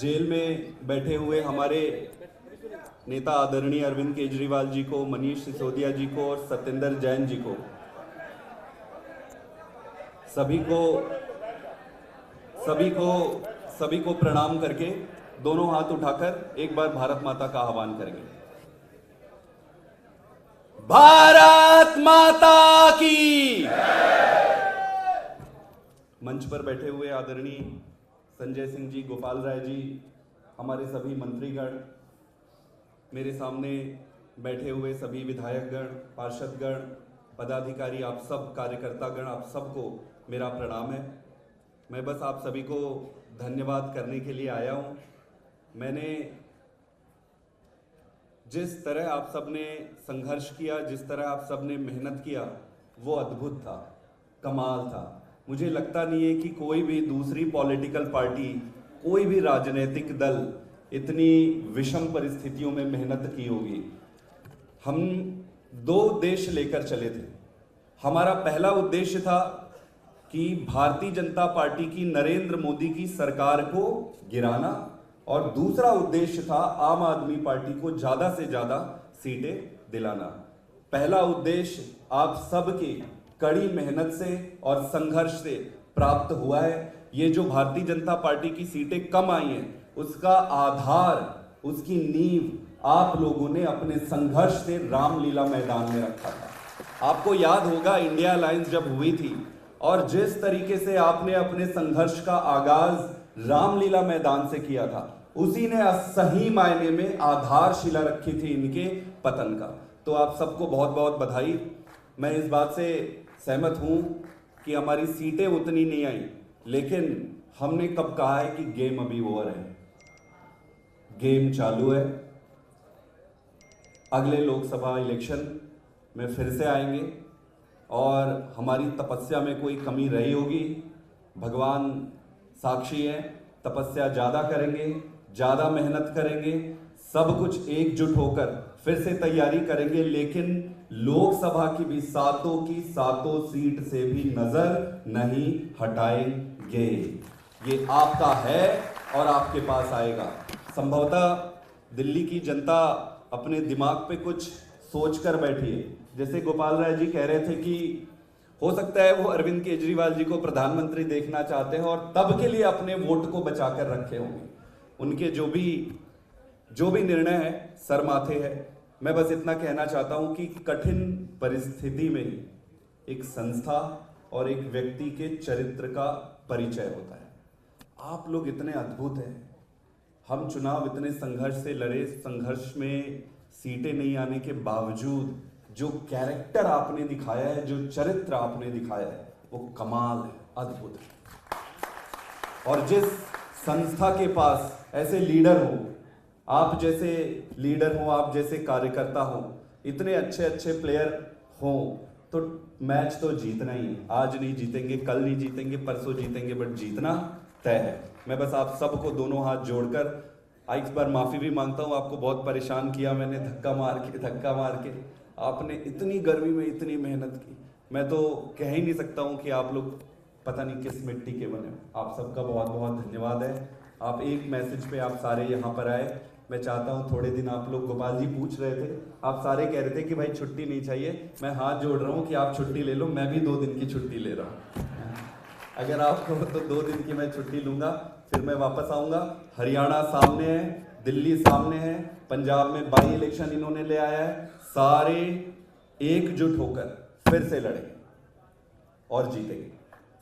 Jail में बैठे हुए हमारे नेता आदरणीय अरविंद केजरीवाल जी को, मनीष सिसोदिया जी को और सत्येंद्र जैन जी को, सभी को प्रणाम करके दोनों हाथ उठाकर एक बार भारत माता का आह्वान करेंगे। भारत माता की। मंच पर बैठे हुए आदरणीय संजय सिंह जी, गोपाल राय जी, हमारे सभी मंत्रीगण, मेरे सामने बैठे हुए सभी विधायकगण, पार्षदगण, पदाधिकारी, आप सब कार्यकर्तागण, आप सबको मेरा प्रणाम है। मैं बस आप सभी को धन्यवाद करने के लिए आया हूँ। मैंने जिस तरह आप सब ने संघर्ष किया, जिस तरह आप सब ने मेहनत किया, वो अद्भुत था, कमाल था। मुझे लगता नहीं है कि कोई भी दूसरी पॉलिटिकल पार्टी, कोई भी राजनीतिक दल इतनी विषम परिस्थितियों में मेहनत की होगी। हम दो उद्देश्य लेकर चले थे। हमारा पहला उद्देश्य था कि भारतीय जनता पार्टी की, नरेंद्र मोदी की सरकार को गिराना, और दूसरा उद्देश्य था आम आदमी पार्टी को ज्यादा से ज्यादा सीटें दिलाना। पहला उद्देश्य आप सबकी कड़ी मेहनत से और संघर्ष से प्राप्त हुआ है। ये जो भारतीय जनता पार्टी की सीटें कम आई हैं, उसका आधार, उसकी नींव आप लोगों ने अपने संघर्ष से रामलीला मैदान में रखा था। आपको याद होगा, इंडिया अलायंस जब हुई थी और जिस तरीके से आपने अपने संघर्ष का आगाज रामलीला मैदान से किया था, उसी ने सही मायने में आधारशिला रखी थी इनके पतन का। तो आप सबको बहुत बहुत बधाई। मैं इस बात से सहमत हूं कि हमारी सीटें उतनी नहीं आई, लेकिन हमने कब कहा है कि गेम अभी ओवर है? गेम चालू है। अगले लोकसभा इलेक्शन में फिर से आएंगे और हमारी तपस्या में कोई कमी रही होगी, भगवान साक्षी है, तपस्या ज़्यादा करेंगे, ज़्यादा मेहनत करेंगे, सब कुछ एकजुट होकर फिर से तैयारी करेंगे, लेकिन लोकसभा की भी सातों की सातों सीट से भी नजर नहीं हटाएंगे। ये आपका है और आपके पास आएगा। संभवतः दिल्ली की जनता अपने दिमाग पे कुछ सोच कर बैठी है। जैसे गोपाल राय जी कह रहे थे कि हो सकता है वो अरविंद केजरीवाल जी को प्रधानमंत्री देखना चाहते हैं और तब के लिए अपने वोट को बचा कर रखे होंगे। उनके जो भी निर्णय है सर माथे है। मैं बस इतना कहना चाहता हूं कि कठिन परिस्थिति में एक संस्था और एक व्यक्ति के चरित्र का परिचय होता है। आप लोग इतने अद्भुत हैं। हम चुनाव इतने संघर्ष से लड़े, संघर्ष में सीटें नहीं आने के बावजूद जो कैरेक्टर आपने दिखाया है, जो चरित्र आपने दिखाया है, वो कमाल है, अद्भुत है। और जिस संस्था के पास ऐसे लीडर हो, आप जैसे लीडर हो, आप जैसे कार्यकर्ता हो, इतने अच्छे अच्छे प्लेयर हो, तो मैच तो जीतना ही है। आज नहीं जीतेंगे, कल नहीं जीतेंगे, परसों जीतेंगे, बट जीतना तय है। मैं बस आप सबको दोनों हाथ जोड़कर इस बार माफ़ी भी मांगता हूँ। आपको बहुत परेशान किया मैंने, धक्का मार के। आपने इतनी गर्मी में इतनी मेहनत की, मैं तो कह ही नहीं सकता हूँ कि आप लोग पता नहीं किस मिट्टी के बने हो। आप सबका बहुत बहुत धन्यवाद है। आप एक मैसेज पे आप सारे यहाँ पर आए। मैं चाहता हूँ थोड़े दिन आप लोग, गोपाल जी पूछ रहे थे, आप सारे कह रहे थे कि भाई छुट्टी नहीं चाहिए। मैं हाथ जोड़ रहा हूँ कि आप छुट्टी ले लो, मैं भी 2 दिन की छुट्टी ले रहा हूँ। अगर आपको तो 2 दिन की मैं छुट्टी लूँगा, फिर मैं वापस आऊँगा। हरियाणा सामने है, दिल्ली सामने है, पंजाब में बाई इलेक्शन इन्होंने ले आया है। सारे एकजुट होकर फिर से लड़ेंगे और जीतेंगे।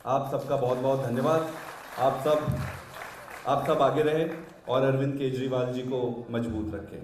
आप सबका बहुत बहुत धन्यवाद। आप सब आगे रहे और अरविंद केजरीवाल जी को मजबूत रखें।